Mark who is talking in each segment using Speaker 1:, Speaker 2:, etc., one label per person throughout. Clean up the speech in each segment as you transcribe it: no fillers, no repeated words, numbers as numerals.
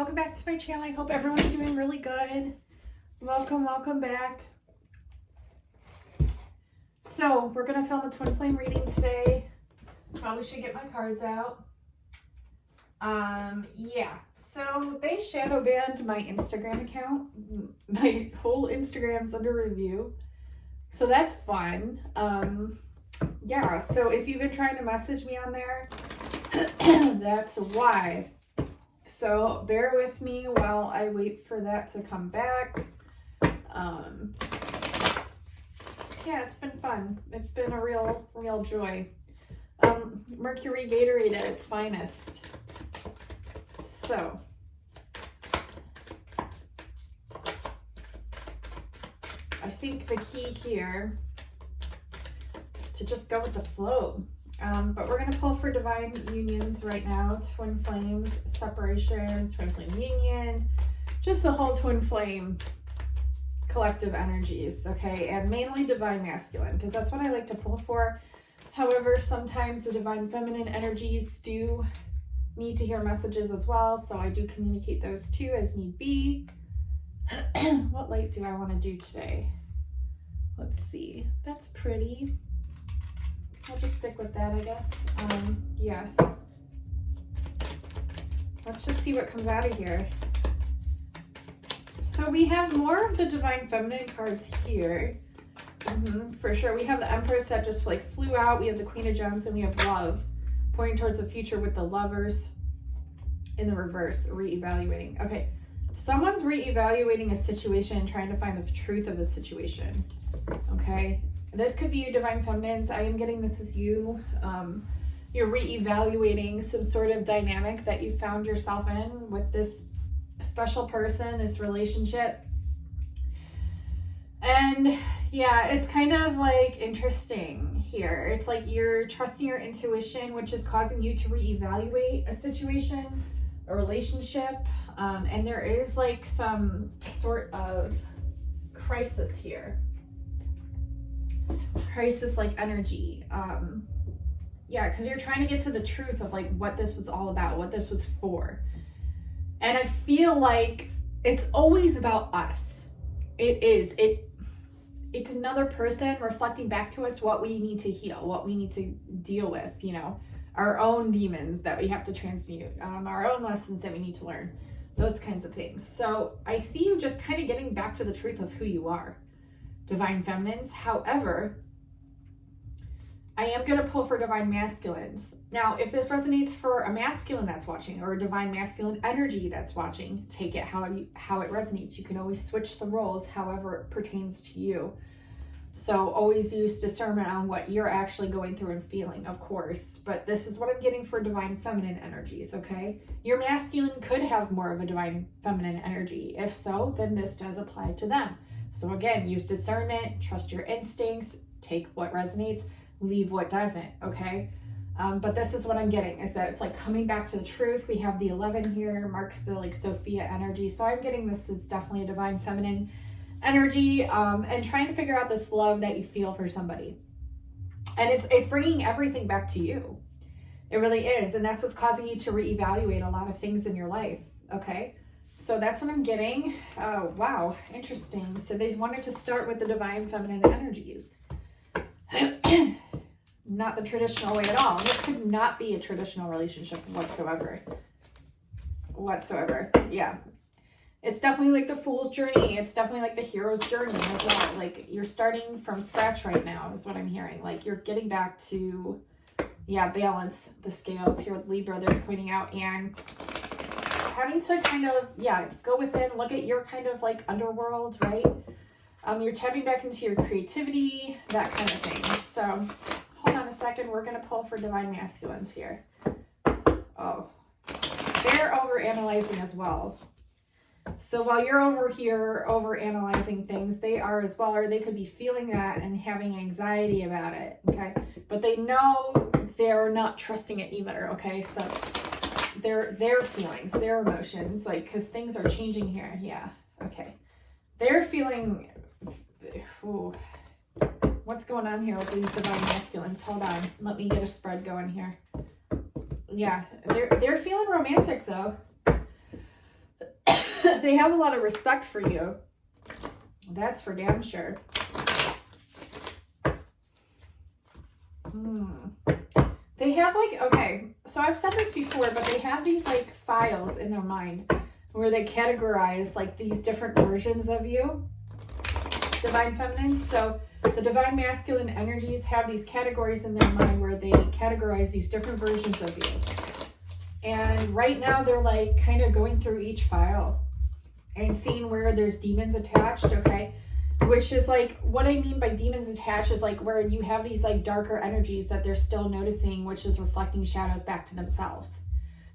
Speaker 1: Welcome back to my channel. I hope everyone's doing really good. Welcome back. So we're gonna film a twin flame reading today. Probably should get my cards out. Yeah, so they shadow banned my Instagram account. My whole Instagram's under review, so that's fun. Yeah, so if you've been trying to message me on there, that's why. So bear with me while I wait for that to come back. Yeah, it's been fun. It's been a real joy. Mercury Gatorade at its finest. So I think the key here is to just go with the flow. But we're going to pull for divine unions right now, twin flames, separations, twin flame unions, just the whole twin flame collective energies, okay? And mainly divine masculine, because that's what I like to pull for. However, sometimes the divine feminine energies do need to hear messages as well, so I do communicate those too as need be. What light do I want to do today? Let's see. That's pretty. I'll just stick with that, I guess. Yeah. Let's just see what comes out of here. So we have more of the divine feminine cards here. For sure. We have the Empress that just like flew out. We have the Queen of Gems, and we have Love pointing towards the future with the Lovers in the reverse, reevaluating. Okay. Someone's reevaluating a situation and trying to find the truth of a situation. Okay. This could be you, divine feminines. I am getting this as you. You're reevaluating some sort of dynamic that you found yourself in with this special person, this relationship. And yeah, it's kind of like interesting here. It's like you're trusting your intuition, which is causing you to reevaluate a situation, a relationship. And there is like some sort of crisis here. Crisis like energy. Yeah, because you're trying to get to the truth of like what this was all about, what this was for. And I feel like it's always about us. It is. It's another person reflecting back to us what we need to heal, what we need to deal with, you know, our own demons that we have to transmute, our own lessons that we need to learn, those kinds of things. So I see you just kind of getting back to the truth of who you are, divine feminines. However, I am going to pull for divine masculines. Now, if this resonates for a masculine that's watching or a divine masculine energy that's watching, take it how it resonates. You can always switch the roles however it pertains to you. So always use discernment on what you're actually going through and feeling, of course. But this is what I'm getting for divine feminine energies, okay? Your masculine could have more of a divine feminine energy. If so, then this does apply to them. So again, use discernment, trust your instincts, take what resonates, leave what doesn't, okay? But this is what I'm getting, is that it's like coming back to the truth. We have the 11 here, marks the like Sophia energy. So I'm getting this is definitely a divine feminine energy, and trying to figure out this love that you feel for somebody. And it's bringing everything back to you. It really is. And that's what's causing you to reevaluate a lot of things in your life, okay? So that's what I'm getting. Wow, interesting. So they wanted to start with the divine feminine energies. Not the traditional way at all. This could not be a traditional relationship whatsoever. Yeah. It's definitely like the fool's journey. It's definitely like the hero's journey as well. Like you're starting from scratch right now is what I'm hearing. Like you're getting back to, yeah, balance the scales here with Libra, they're pointing out, and having to kind of, yeah, go within, look at your kind of like underworld, right? You're tapping back into your creativity, that kind of thing. So hold on a second. We're going to pull for divine masculines here. Oh, they're overanalyzing as well. So while you're over here overanalyzing things, they are as well, or they could be feeling that and having anxiety about it, okay? But they know they're not trusting it either, okay? So their feelings, their emotions, like, because things are changing here. Yeah, okay. They're feeling, ooh, what's going on here with these divine masculines? Hold on, let me get a spread going here. Yeah, they're feeling romantic though. They have a lot of respect for you. That's for damn sure. They have like, okay, so I've said this before, but they have these like files in their mind where they categorize like these different versions of you, divine feminines. So the divine masculine energies have these categories in their mind where they categorize these different versions of you. And right now they're like kind of going through each file and seeing where there's demons attached, okay? Which is like, what I mean by demons attached is like where you have these like darker energies that they're still noticing, which is reflecting shadows back to themselves.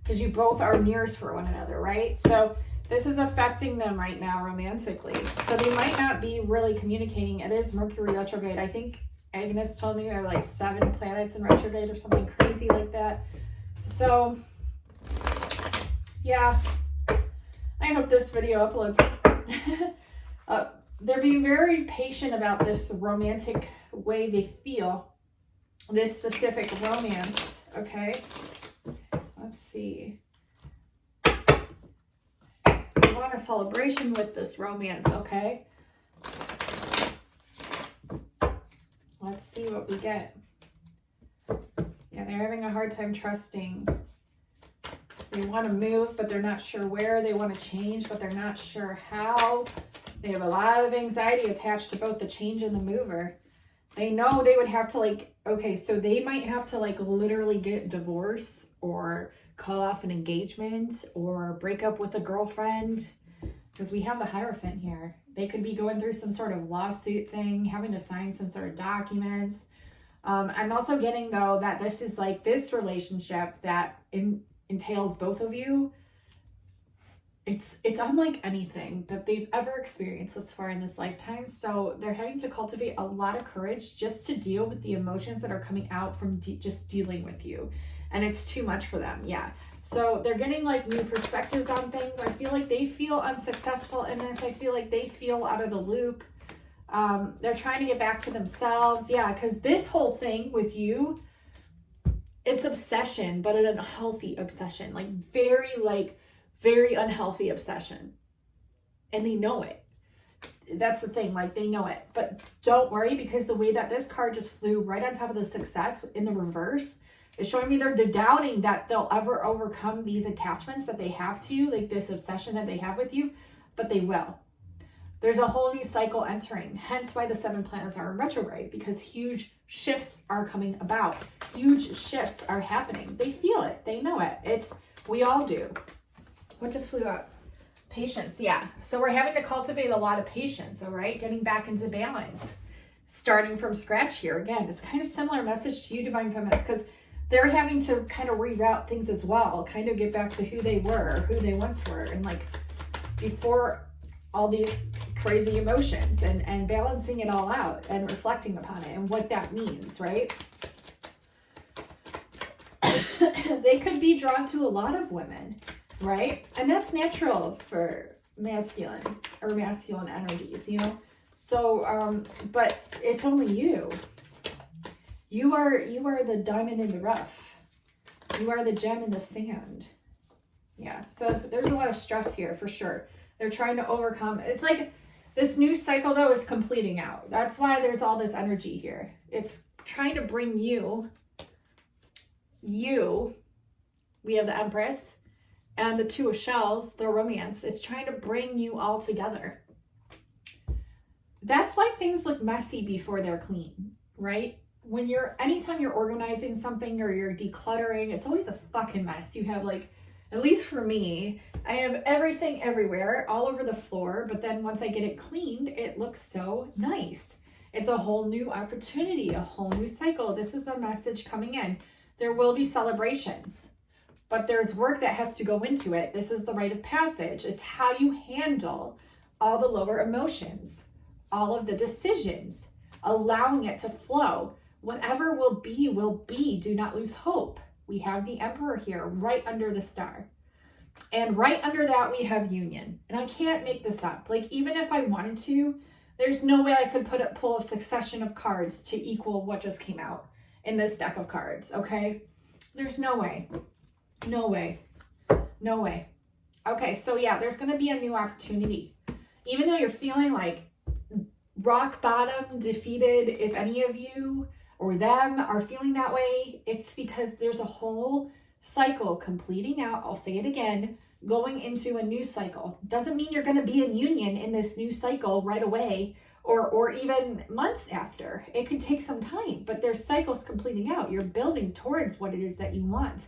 Speaker 1: Because you both are mirrors for one another, right? So this is affecting them right now romantically. So they might not be really communicating. It is Mercury retrograde. I think Agnes told me there are like 7 planets in retrograde or something crazy like that. So yeah, I hope this video uploads. They're being very patient about this romantic way they feel, this specific romance, okay? Let's see. They want a celebration with this romance, okay? Let's see what we get. Yeah, they're having a hard time trusting. They want to move, but they're not sure where. They want to change, but they're not sure how. They have a lot of anxiety attached to both the change and the mover. They know they would have to like, okay, so they might have to like literally get divorced or call off an engagement or break up with a girlfriend because we have the Hierophant here. They could be going through some sort of lawsuit thing, having to sign some sort of documents. I'm also getting though that this is like this relationship that entails both of you. It's unlike anything that they've ever experienced thus far in this lifetime. So they're having to cultivate a lot of courage just to deal with the emotions that are coming out from just dealing with you. And it's too much for them. Yeah. So they're getting like new perspectives on things. I feel like they feel unsuccessful in this. I feel like they feel out of the loop. They're trying to get back to themselves. Yeah. Because this whole thing with you, it's obsession, but an unhealthy obsession, like very unhealthy obsession. And they know it. That's the thing, like they know it. But don't worry, because the way that this card just flew right on top of the success in the reverse is showing me they're doubting that they'll ever overcome these attachments that they have to you, like this obsession that they have with you, but they will. There's a whole new cycle entering, hence why the 7 planets are in retrograde, because huge shifts are coming about. Huge shifts are happening. They feel it. They know it. We all do. What just flew out? Patience, yeah. So we're having to cultivate a lot of patience, all right? Getting back into balance. Starting from scratch here. Again, it's kind of similar message to you, Divine Feminines, because they're having to kind of reroute things as well. Kind of get back to who they were, who they once were. And like before all these crazy emotions and balancing it all out and reflecting upon it and what that means, right? They could be drawn to a lot of women. Right? And that's natural for masculines or masculine energies, you know? So, but it's only you. You are the diamond in the rough. You are the gem in the sand. Yeah. So there's a lot of stress here for sure. They're trying to overcome. It's like this new cycle though is completing out. That's why there's all this energy here. It's trying to bring you. We have the Empress. And the 2 of Shells, the romance, is trying to bring you all together. That's why things look messy before they're clean, right? Anytime you're organizing something or you're decluttering, it's always a fucking mess. You have like, at least for me, I have everything everywhere, all over the floor. But then once I get it cleaned, it looks so nice. It's a whole new opportunity, a whole new cycle. This is the message coming in. There will be celebrations. But there's work that has to go into it. This is the rite of passage. It's how you handle all the lower emotions, all of the decisions, allowing it to flow. Whatever will be, will be. Do not lose hope. We have the Emperor here right under the star. And right under that, we have union. And I can't make this up. Like, even if I wanted to, there's no way I could pull a succession of cards to equal what just came out in this deck of cards, okay? There's no way. No way. No way. Okay, so yeah, there's going to be a new opportunity. Even though you're feeling like rock bottom, defeated, if any of you or them are feeling that way, it's because there's a whole cycle completing out. I'll say it again, going into a new cycle. Doesn't mean you're going to be in union in this new cycle right away or even months after. It could take some time, but there's cycles completing out. You're building towards what it is that you want.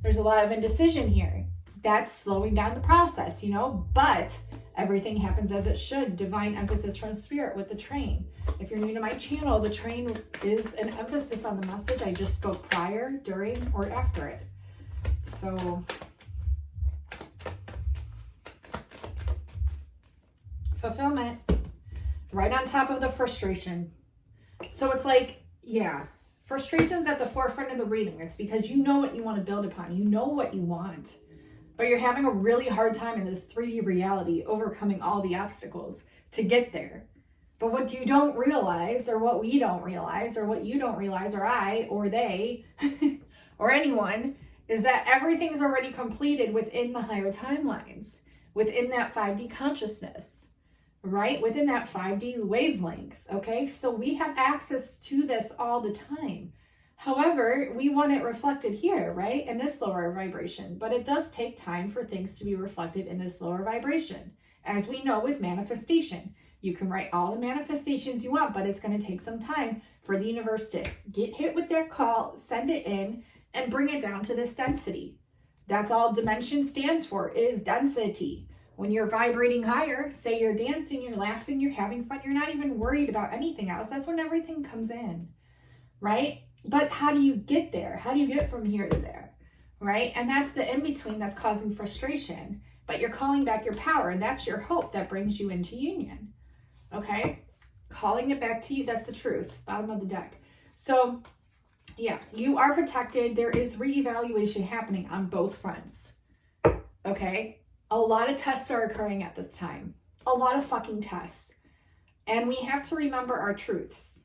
Speaker 1: There's a lot of indecision here. That's slowing down the process, you know, but everything happens as it should. Divine emphasis from spirit with the train. If you're new to my channel, the train is an emphasis on the message I just spoke prior, during, or after it. So, fulfillment, right on top of the frustration. So it's like, yeah, frustration's at the forefront of the reading. It's because you know what you want to build upon. You know what you want. But you're having a really hard time in this 3D reality, overcoming all the obstacles to get there. But what you don't realize, or what we don't realize, or what you don't realize, or I, or they, or anyone, is that everything's already completed within the higher timelines, within that 5D consciousness, right? Within that 5D wavelength, okay? So we have access to this all the time. However, we want it reflected here, right? In this lower vibration. But it does take time for things to be reflected in this lower vibration. As we know with manifestation, you can write all the manifestations you want, but it's going to take some time for the universe to get hit with their call, send it in, and bring it down to this density. That's all dimension stands for, is density. When you're vibrating higher, say you're dancing, you're laughing, you're having fun, you're not even worried about anything else. That's when everything comes in, right? But how do you get there? How do you get from here to there, right? And that's the in-between that's causing frustration. But you're calling back your power, and that's your hope that brings you into union, okay? Calling it back to you, that's the truth, bottom of the deck. So, yeah, you are protected. There is reevaluation happening on both fronts, okay? A lot of tests are occurring at this time. A lot of fucking tests. And we have to remember our truths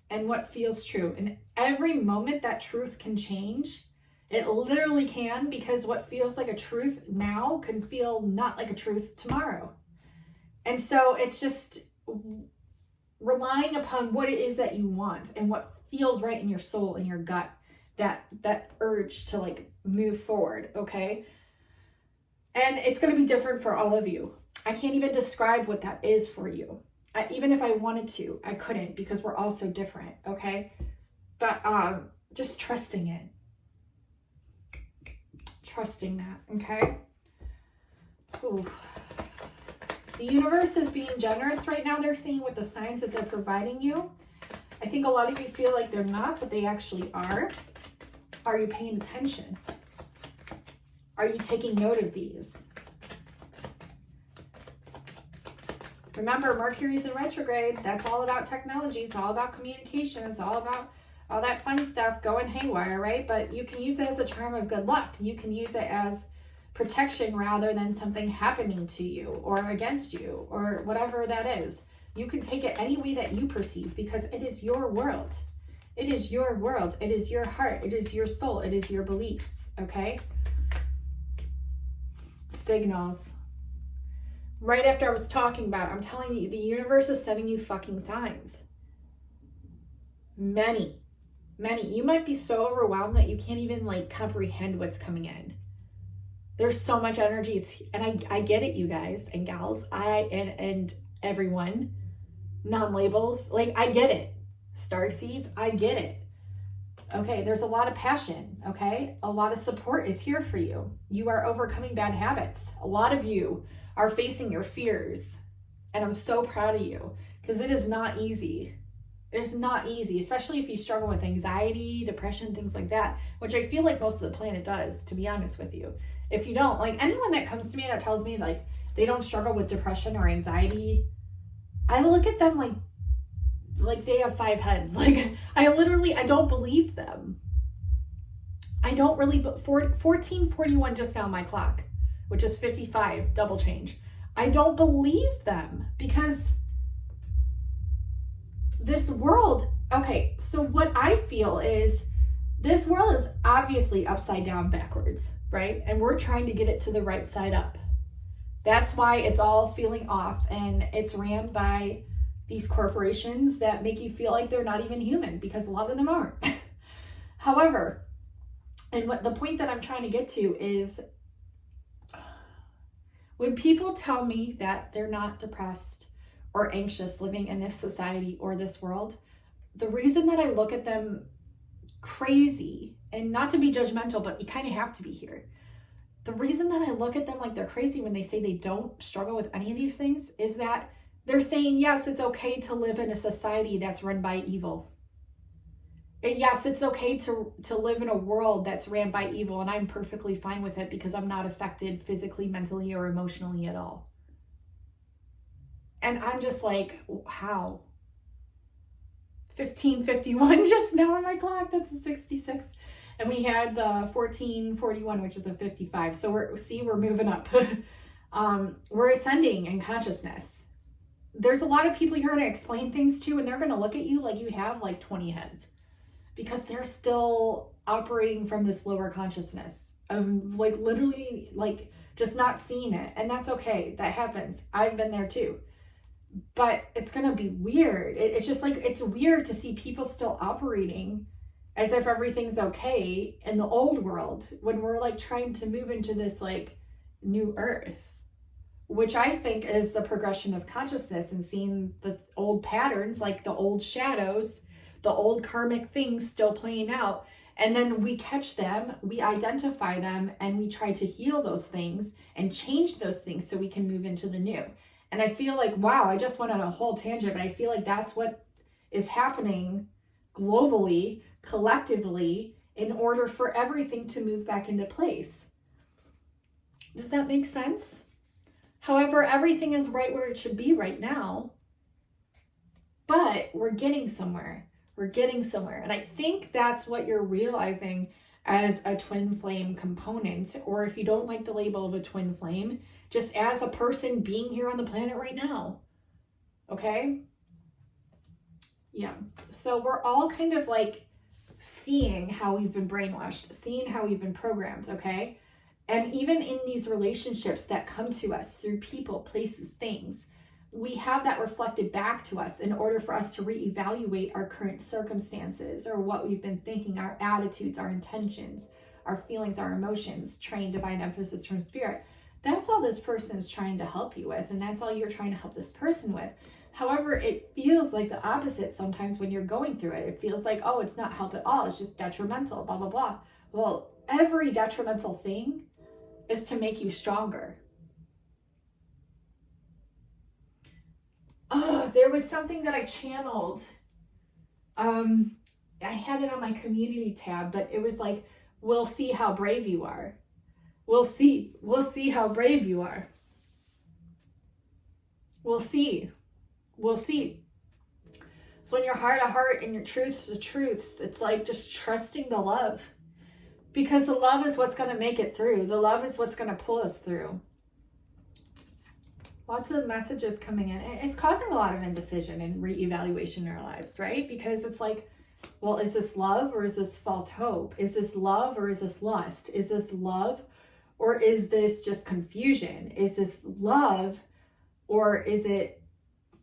Speaker 1: and what feels true. And every moment that truth can change. It literally can, because what feels like a truth now can feel not like a truth tomorrow. And so it's just relying upon what it is that you want and what feels right in your soul, in your gut, that urge to like move forward, okay? And it's going to be different for all of you. I can't even describe what that is for you. Even if I wanted to, I couldn't, because we're all so different, okay? But just trusting it. Trusting that, okay? Ooh. The universe is being generous right now, they're saying, with the signs that they're providing you. I think a lot of you feel like they're not, but they actually are. Are you paying attention? Are you taking note of these? Remember, Mercury's in retrograde. That's all about technology. It's all about communication. It's all about all that fun stuff going haywire, right? But you can use it as a charm of good luck. You can use it as protection rather than something happening to you or against you or whatever that is. You can take it any way that you perceive, because it is your world. It is your world. It is your heart. It is your soul. It is your beliefs, okay? Signals. Right after I was talking about, I'm telling you, the universe is sending you fucking signs. Many. You might be so overwhelmed that you can't even like comprehend what's coming in. There's so much energy, and I get it, you guys and gals, and everyone, non-labels, like I get it. Starseeds, I get it. Okay, there's a lot of passion, okay? A lot of support is here for you. You are overcoming bad habits. A lot of you are facing your fears, and I'm so proud of you, because it is not easy. It's not easy, especially if you struggle with anxiety, depression, things like that, which I feel like most of the planet does, to be honest with you. If you don't, like anyone that comes to me that tells me like they don't struggle with depression or anxiety, I look at them like they have 5 heads. Like I don't believe them. I don't really, but 1441 just now on my clock, which is 55, double change. I don't believe them, because this world, okay, so what I feel is this world is obviously upside down backwards, right? And we're trying to get it to the right side up. That's why it's all feeling off, and it's ran by these corporations that make you feel like they're not even human, because a lot of them aren't. However, and what the point that I'm trying to get to is, when people tell me that they're not depressed or anxious living in this society or this world, the reason that I look at them crazy, and not to be judgmental, but you kind of have to be here. The reason that I look at them like they're crazy when they say they don't struggle with any of these things is that they're saying, yes, it's okay to live in a society that's run by evil. And yes, it's okay to live in a world that's ran by evil, and I'm perfectly fine with it because I'm not affected physically, mentally, or emotionally at all. And I'm just like, how? 15:51 just now on my clock. That's a 66. And we had the 14:41, which is a 55. So we're moving up. We're ascending in consciousness. There's a lot of people you're going to explain things to, and they're going to look at you like you have like 20 heads, because they're still operating from this lower consciousness of like literally like just not seeing it. And that's okay. That happens. I've been there too. But it's going to be weird. It's just like, it's weird to see people still operating as if everything's okay in the old world when we're like trying to move into this like new earth, which I think is the progression of consciousness, and seeing the old patterns, like the old shadows, the old karmic things still playing out. And then we catch them, we identify them, and we try to heal those things and change those things so we can move into the new. And I feel like, wow, I just went on a whole tangent, but I feel like that's what is happening globally, collectively, in order for everything to move back into place. Does that make sense? However, everything is right where it should be right now, but we're getting somewhere. We're getting somewhere. And I think that's what you're realizing as a twin flame component, or if you don't like the label of a twin flame, just as a person being here on the planet right now. Okay? Yeah. So we're all kind of like seeing how we've been brainwashed, seeing how we've been programmed, okay? And even in these relationships that come to us through people, places, things, we have that reflected back to us in order for us to reevaluate our current circumstances, or what we've been thinking, our attitudes, our intentions, our feelings, our emotions, train divine emphasis from spirit. That's all this person is trying to help you with, and that's all you're trying to help this person with. However, it feels like the opposite sometimes when you're going through it. It feels like, oh, it's not help at all. It's just detrimental, blah, blah, blah. Well, every detrimental thing is to make you stronger. Oh, there was something that I channeled. I had it on my community tab, but it was like, we'll see how brave you are. We'll see how brave you are. We'll see. So in your heart of heart and your truths of truths, it's like just trusting the love, because the love is what's going to make it through. The love is what's going to pull us through. Lots of messages coming in. It's causing a lot of indecision and reevaluation in our lives, right? Because it's like, well, is this love or is this false hope? Is this love or is this lust? Is this love or is this just confusion? Is this love or is it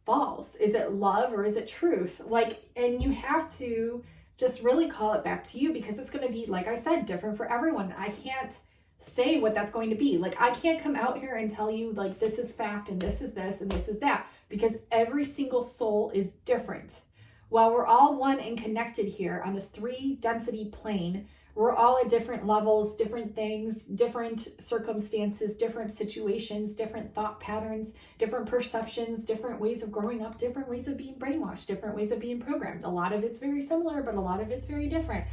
Speaker 1: false? Is it love or is it truth? Like, and you have to just really call it back to you, because it's going to be, like I said, different for everyone. I can't say what that's going to be. Like, I can't come out here and tell you like this is fact and this is this and this is that, because every single soul is different. While we're all one and connected here on this 3 density plane, we're all at different levels, different things, different circumstances, different situations, different thought patterns, different perceptions, different ways of growing up, different ways of being brainwashed, different ways of being programmed. A lot of it's very similar, but a lot of it's very different.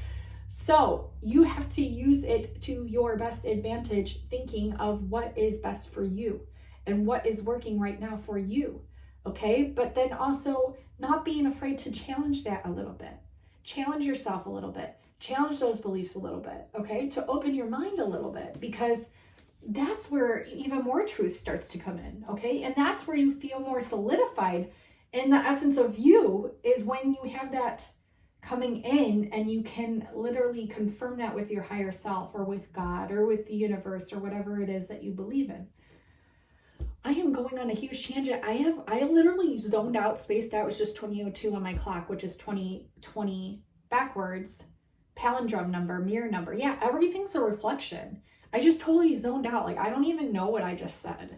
Speaker 1: So you have to use it to your best advantage, thinking of what is best for you and what is working right now for you. Okay. But then also not being afraid to challenge that a little bit, challenge yourself a little bit, challenge those beliefs a little bit. Okay. To open your mind a little bit, because that's where even more truth starts to come in. Okay. And that's where you feel more solidified in the essence of you, is when you have that coming in and you can literally confirm that with your higher self or with God or with the universe or whatever it is that you believe in. I am going on a huge tangent. I literally zoned out, spaced out. It was just 2002 on my clock, which is 2020 backwards, palindrome number, mirror number. Yeah, everything's a reflection. I just totally zoned out. Like, I don't even know what I just said.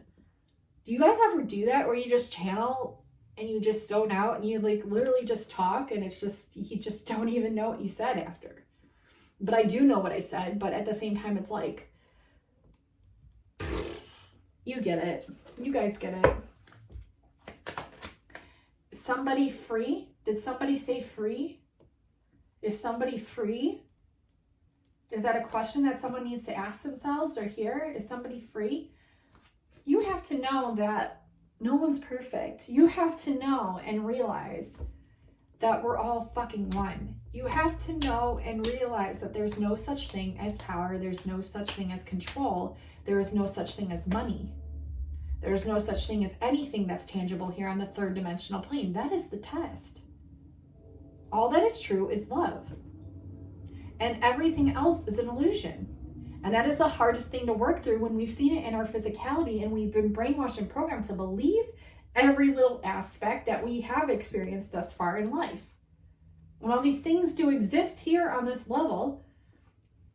Speaker 1: Do you guys ever do that where you just channel and you just zone out and you like literally just talk and it's just, you just don't even know what you said after? But I do know what I said, but at the same time, it's like, you get it. You guys get it. Somebody free? Did somebody say free? Is somebody free? Is that a question that someone needs to ask themselves or hear? Is somebody free? You have to know that no one's perfect. You have to know and realize that we're all fucking one. You have to know and realize that there's no such thing as power. There's no such thing as control. There is no such thing as money. There's no such thing as anything that's tangible here on the third dimensional plane. That is the test. All that is true is love. And everything else is an illusion. And that is the hardest thing to work through when we've seen it in our physicality and we've been brainwashed and programmed to believe every little aspect that we have experienced thus far in life. And while these things do exist here on this level,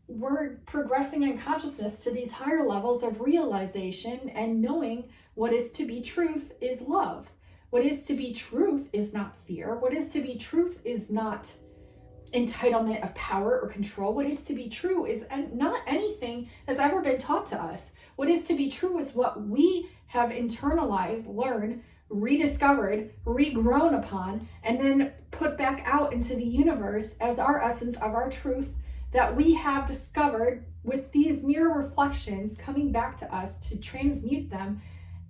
Speaker 1: we're progressing in consciousness to these higher levels of realization and knowing what is to be truth is love. What is to be truth is not fear. What is to be truth is not entitlement of power or control. What is to be true is not anything that's ever been taught to us. What is to be true is what we have internalized, learned, rediscovered, regrown upon, and then put back out into the universe as our essence of our truth that we have discovered with these mirror reflections coming back to us to transmute them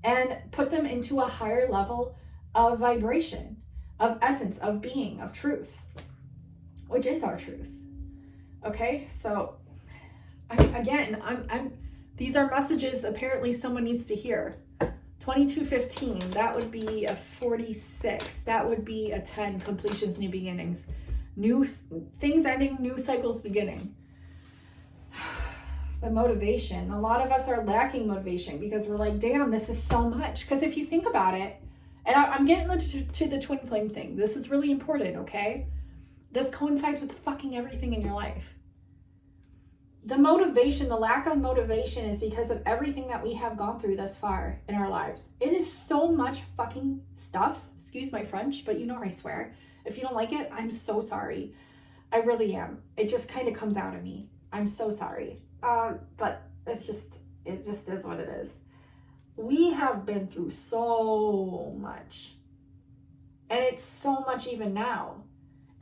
Speaker 1: and put them into a higher level of vibration, of essence, of being, of truth, which is our truth. Okay, so these are messages apparently someone needs to hear. 2215, that would be a 46. That would be a 10, completions, new beginnings. New things ending, new cycles beginning. The motivation. A lot of us are lacking motivation because we're like, damn, this is so much. Because if you think about it, and I'm getting to the twin flame thing. This is really important, okay? This coincides with fucking everything in your life. The motivation, the lack of motivation is because of everything that we have gone through thus far in our lives. It is so much fucking stuff. Excuse my French, but you know I swear. If you don't like it, I'm so sorry. I really am. It just kind of comes out of me. I'm so sorry. But it just is what it is. We have been through so much. And it's so much even now.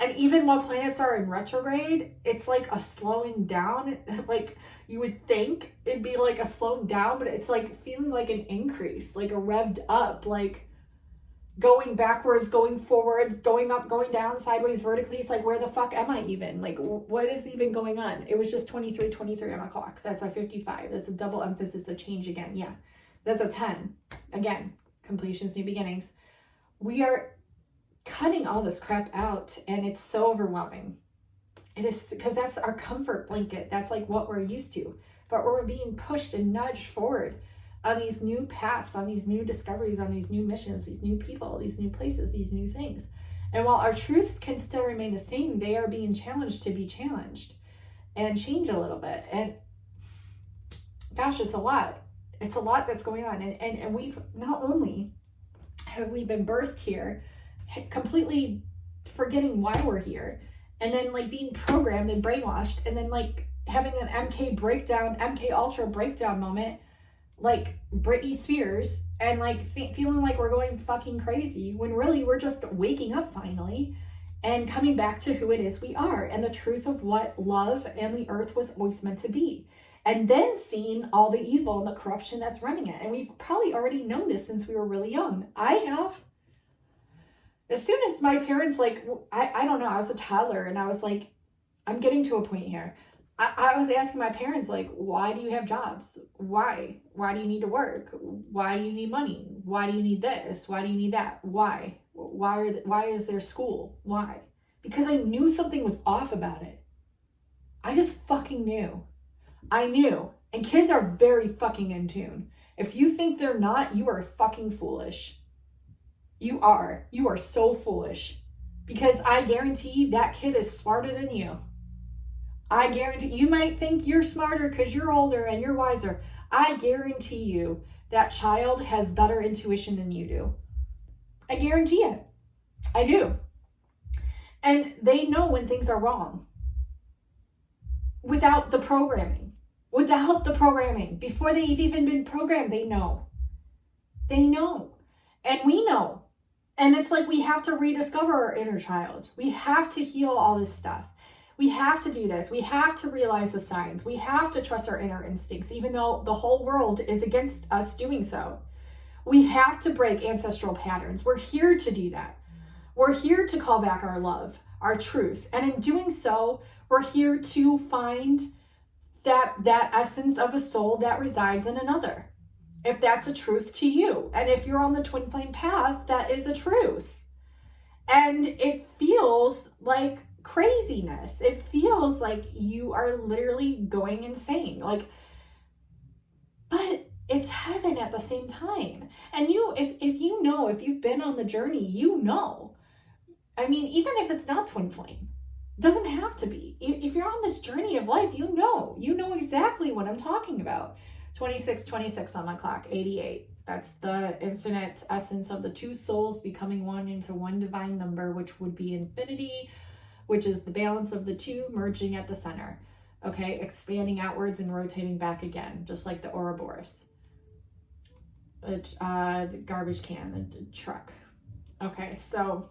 Speaker 1: And even while planets are in retrograde, it's like a slowing down. Like you would think it'd be like a slowing down, but it's like feeling like an increase, like a revved up, like going backwards, going forwards, going up, going down, sideways, vertically. It's like, where the fuck am I even? Like, what is even going on? It was just 23 on my clock. That's a 55. That's a double emphasis, a change again. Yeah, that's a 10. Again, completions, new beginnings. We are cutting all this crap out, and it's so overwhelming. It is, because that's our comfort blanket. That's like what we're used to. But we're being pushed and nudged forward on these new paths, on these new discoveries, on these new missions, these new people, these new places, these new things. And while our truths can still remain the same, they are being challenged to be challenged and change a little bit. And gosh, it's a lot. It's a lot that's going on. And we've not only have we been birthed here, completely forgetting why we're here, and then like being programmed and brainwashed, and then like having an MK Ultra breakdown moment, like Britney Spears, and like feeling like we're going fucking crazy when really we're just waking up finally and coming back to who it is we are and the truth of what love and the earth was always meant to be. And then seeing all the evil and the corruption that's running it. And we've probably already known this since we were really young. I have. As soon as my parents, like, I don't know, I was a toddler and I was like, I'm getting to a point here. I was asking my parents, like, why do you have jobs? Why? Why do you need to work? Why do you need money? Why do you need this? Why do you need that? Why? Why is there school? Why? Because I knew something was off about it. I just fucking knew. I knew. And kids are very fucking in tune. If you think they're not, you are fucking foolish. You are so foolish, because I guarantee that kid is smarter than you. I guarantee, you might think you're smarter because you're older and you're wiser. I guarantee you that child has better intuition than you do. I guarantee it. I do. And they know when things are wrong. Without the programming. Before they've even been programmed, they know. And we know. And it's like we have to rediscover our inner child. We have to heal all this stuff. We have to do this. We have to realize the signs. We have to trust our inner instincts, even though the whole world is against us doing so. We have to break ancestral patterns. We're here to do that. We're here to call back our love, our truth. And in doing so, we're here to find that essence of a soul that resides in another. If that's a truth to you. And if you're on the twin flame path, that is a truth. And it feels like craziness. It feels like you are literally going insane. Like, but it's heaven at the same time. And if you've been on the journey, you know. I mean, even if it's not twin flame, it doesn't have to be. If you're on this journey of life, you know exactly what I'm talking about. 26 on my clock, 88. That's the infinite essence of the two souls becoming one into one divine number, which would be infinity, which is the balance of the two merging at the center. Okay, expanding outwards and rotating back again, just like the Ouroboros. The garbage can, the truck. Okay, so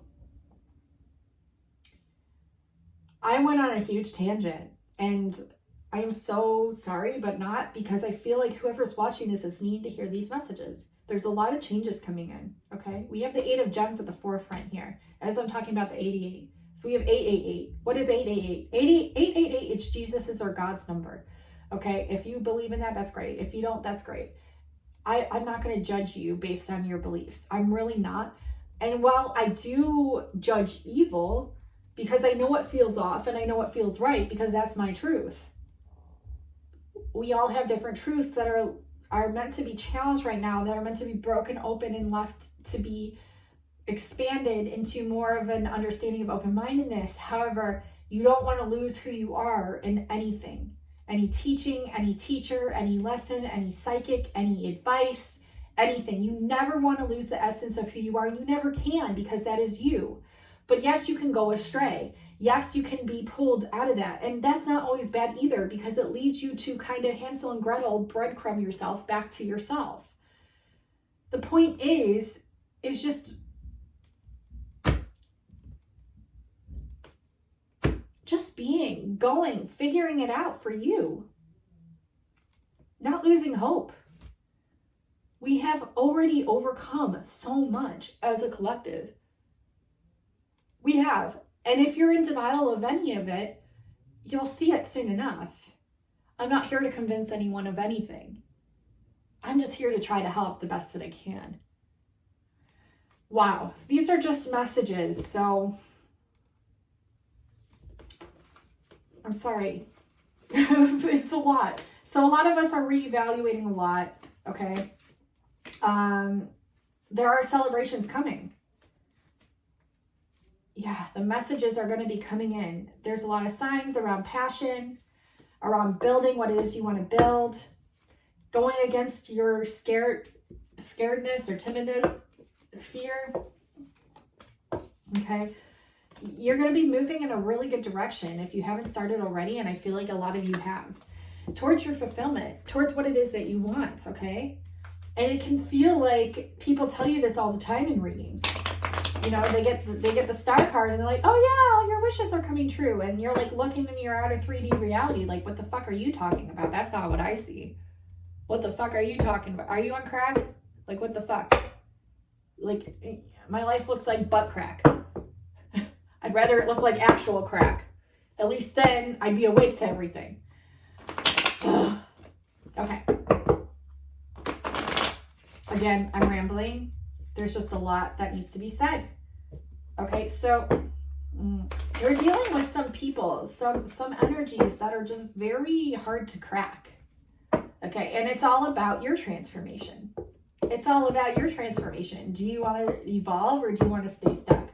Speaker 1: I went on a huge tangent, and I am so sorry, but not, because I feel like whoever's watching this is needing to hear these messages. There's a lot of changes coming in, okay? We have the 8 of gems at the forefront here, as I'm talking about the 88. So we have 888. What is 888? 888, it's Jesus's or God's number, okay? If you believe in that, that's great. If you don't, that's great. I'm not going to judge you based on your beliefs. I'm really not. And while I do judge evil, because I know what feels off and I know what feels right, because that's my truth. We all have different truths that are meant to be challenged right now, that are meant to be broken open and left to be expanded into more of an understanding of open-mindedness. However, you don't want to lose who you are in anything. Any teaching, any teacher, any lesson, any psychic, any advice, anything. You never want to lose the essence of who you are. You never can, because that is you. But yes, you can go astray. Yes, you can be pulled out of that. And that's not always bad either, because it leads you to kind of Hansel and Gretel breadcrumb yourself back to yourself. The point is just being, going, figuring it out for you. Not losing hope. We have already overcome so much as a collective. We have. And if you're in denial of any of it, you'll see it soon enough. I'm not here to convince anyone of anything. I'm just here to try to help the best that I can. Wow, these are just messages, so I'm sorry. It's a lot. So a lot of us are reevaluating a lot, okay? There are celebrations coming. Yeah, the messages are going to be coming in. There's a lot of signs around passion, around building what it is you want to build, going against your scaredness or timidness, fear. Okay. You're going to be moving in a really good direction if you haven't started already, and I feel like a lot of you have, towards your fulfillment, towards what it is that you want, okay? And it can feel like people tell you this all the time in readings. You know, they get the star card and they're like, oh yeah, all your wishes are coming true. And you're like looking in your outer 3D reality, like, what the fuck are you talking about? That's not what I see. What the fuck are you talking about? Are you on crack? Like, what the fuck? Like, my life looks like butt crack. I'd rather it look like actual crack. At least then I'd be awake to everything. Okay. Again, I'm rambling. There's just a lot that needs to be said. Okay, so you're dealing with some people, some energies that are just very hard to crack. Okay, and it's all about your transformation. It's all about your transformation. Do you want to evolve or do you want to stay stuck?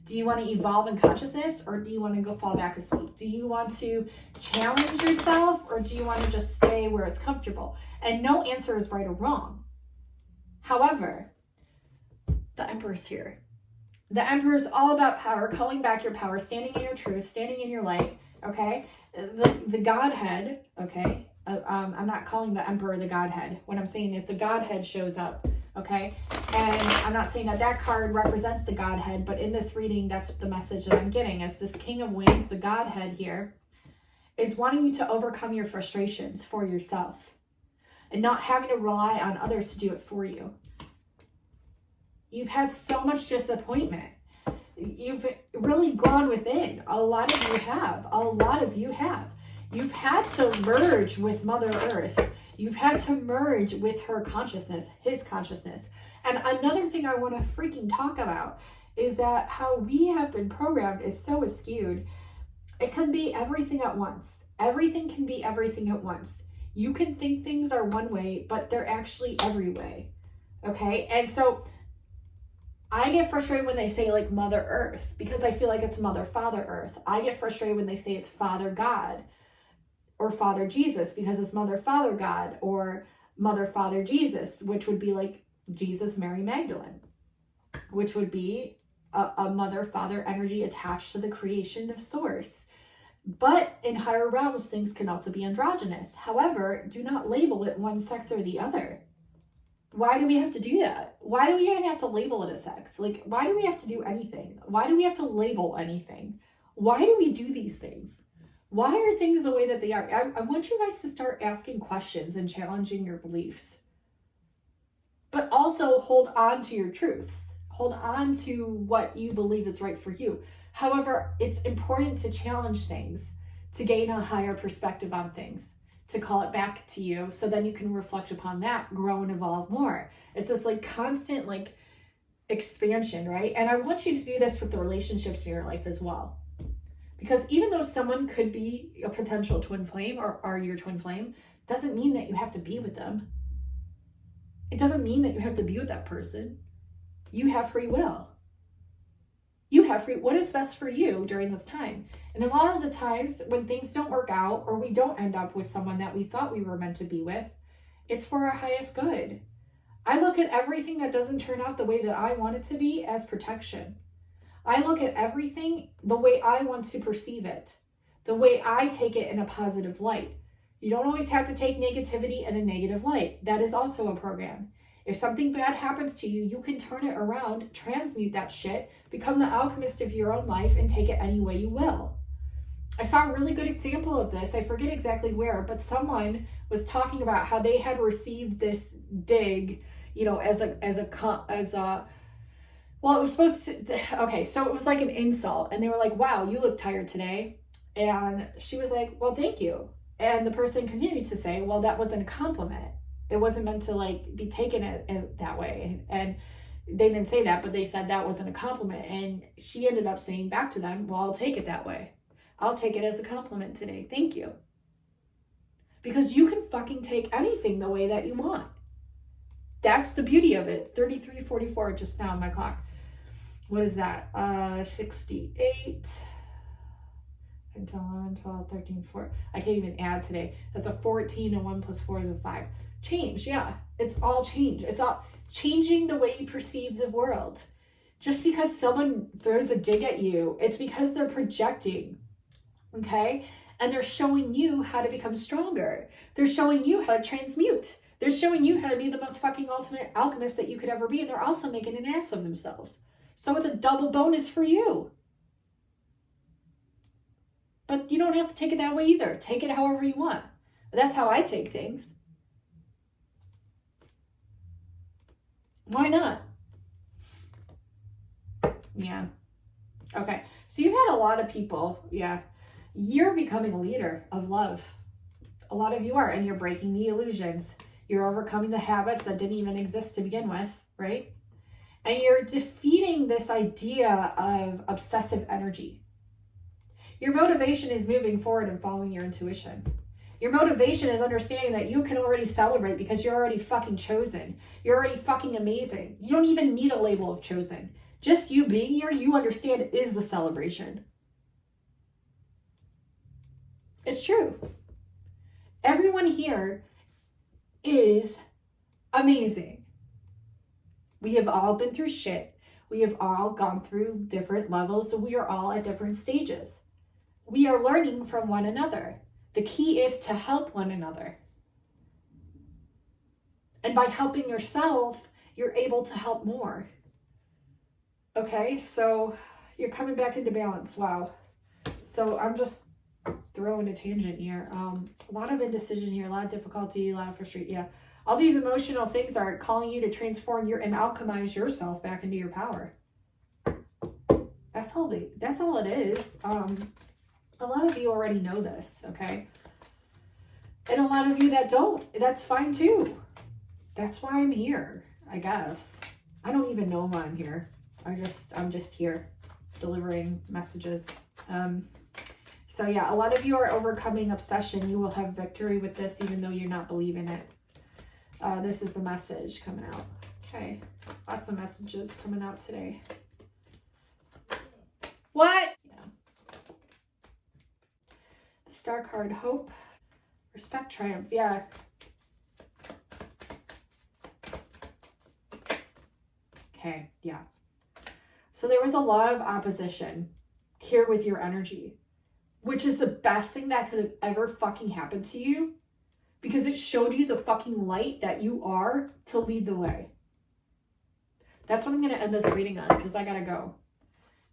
Speaker 1: Do you want to evolve in consciousness or do you want to go fall back asleep? Do you want to challenge yourself or do you want to just stay where it's comfortable? And no answer is right or wrong. However, the Emperor's here. The Emperor is all about power, calling back your power, standing in your truth, standing in your light, okay? The Godhead, okay? I'm not calling the Emperor the Godhead. What I'm saying is the Godhead shows up, okay? And I'm not saying that that card represents the Godhead, but in this reading, that's the message that I'm getting. As this King of Wings, the Godhead here, is wanting you to overcome your frustrations for yourself and not having to rely on others to do it for you. You've had so much disappointment. You've really gone within. A lot of you have. A lot of you have. You've had to merge with Mother Earth. You've had to merge with her consciousness, his consciousness. And another thing I want to freaking talk about is that how we have been programmed is so skewed. It can be everything at once. Everything can be everything at once. You can think things are one way, but they're actually every way. Okay? And so I get frustrated when they say like Mother Earth because I feel like it's Mother Father Earth. I get frustrated when they say it's Father God or Father Jesus because it's Mother Father God or Mother Father Jesus, which would be like Jesus Mary Magdalene, which would be a Mother Father energy attached to the creation of Source. But in higher realms, things can also be androgynous. However, do not label it one sex or the other. Why do we have to do that? Why do we even have to label it a sex? Like, why do we have to do anything? Why do we have to label anything? Why do we do these things? Why are things the way that they are? I want you guys to start asking questions and challenging your beliefs. But also hold on to your truths. Hold on to what you believe is right for you. However, it's important to challenge things, to gain a higher perspective on things, to call it back to you so then you can reflect upon that, grow and evolve more. It's this like constant like expansion, right? And I want you to do this with the relationships in your life as well. Because even though someone could be a potential twin flame or your twin flame, doesn't mean that you have to be with them. It doesn't mean that you have to be with that person. You have free will. You have free, what is best for you during this time? And a lot of the times when things don't work out or we don't end up with someone that we thought we were meant to be with, it's for our highest good. I look at everything that doesn't turn out the way that I want it to be as protection. I look at everything the way I want to perceive it, the way I take it in a positive light. You don't always have to take negativity in a negative light. That is also a program. If something bad happens to you, you can turn it around, transmute that shit, become the alchemist of your own life, and take it any way you will. I saw a really good example of this. I forget exactly where, but someone was talking about how they had received this dig, you know, well, it was supposed to, okay, so it was like an insult. And they were like, wow, you look tired today. And she was like, well, thank you. And the person continued to say, well, that wasn't a compliment. It wasn't meant to like be taken as that way. And they didn't say that, but they said that wasn't a compliment. And she ended up saying back to them, well, I'll take it that way. I'll take it as a compliment today. Thank you. Because you can fucking take anything the way that you want. That's the beauty of it. 33:44 just now on my clock. What is that? 68 until 11, 12, 13, 4. I can't even add today. That's a 14 and 1 plus 4 is a 5. Change, yeah. It's all change. It's all changing the way you perceive the world. Just because someone throws a dig at you, it's because they're projecting, okay? And they're showing you how to become stronger. They're showing you how to transmute. They're showing you how to be the most fucking ultimate alchemist that you could ever be. And they're also making an ass of themselves. So it's a double bonus for you. But you don't have to take it that way either. Take it however you want. That's how I take things. Why not? Yeah. Okay. So you've had a lot of people. Yeah. You're becoming a leader of love. A lot of you are. And you're breaking the illusions. You're overcoming the habits that didn't even exist to begin with, right? And you're defeating this idea of obsessive energy. Your motivation is moving forward and following your intuition. Your motivation is understanding that you can already celebrate because you're already fucking chosen. You're already fucking amazing. You don't even need a label of chosen. Just you being here, you understand, is the celebration. It's true. Everyone here is amazing. We have all been through shit. We have all gone through different levels, so we are all at different stages. We are learning from one another. The key is to help one another. And by helping yourself, you're able to help more. Okay, so you're coming back into balance. Wow. So I'm just throwing a tangent here. A lot of indecision here, a lot of difficulty, a lot of frustration. Yeah. All these emotional things are calling you to transform and alchemize yourself back into your power. That's all it is. A lot of you already know this, okay? And a lot of you that don't, that's fine too. That's why I'm here, I guess. I don't even know why I'm here. I'm just here delivering messages. So yeah, a lot of you are overcoming obsession. You will have victory with this, even though you're not believing it. This is the message coming out. Okay, lots of messages coming out today. What? Yeah. The Star card, hope, respect, triumph. Yeah. Okay, yeah. So there was a lot of opposition here with your energy, which is the best thing that could have ever fucking happened to you, because it showed you the fucking light that you are to lead the way. That's what I'm going to end this reading on, because I got to go.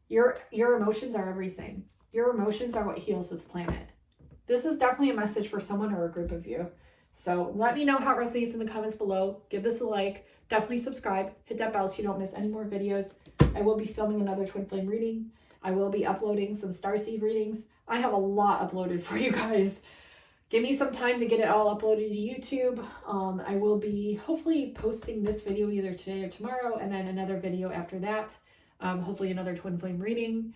Speaker 1: Your emotions are everything. Your emotions are what heals this planet. This is definitely a message for someone or a group of you. So let me know how it resonates in the comments below. Give this a like. Definitely subscribe. Hit that bell so you don't miss any more videos. I will be filming another Twin Flame reading. I will be uploading some starseed readings. I have a lot uploaded for you guys. Give me some time to get it all uploaded to YouTube. I will be hopefully posting this video either today or tomorrow, and then another video after that. Hopefully another Twin Flame reading.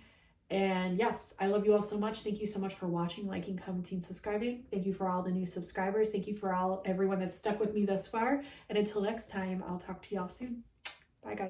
Speaker 1: And yes, I love you all so much. Thank you so much for watching, liking, commenting, subscribing. Thank you for all the new subscribers. Thank you for everyone that's stuck with me thus far. And until next time, I'll talk to y'all soon. Bye, guys.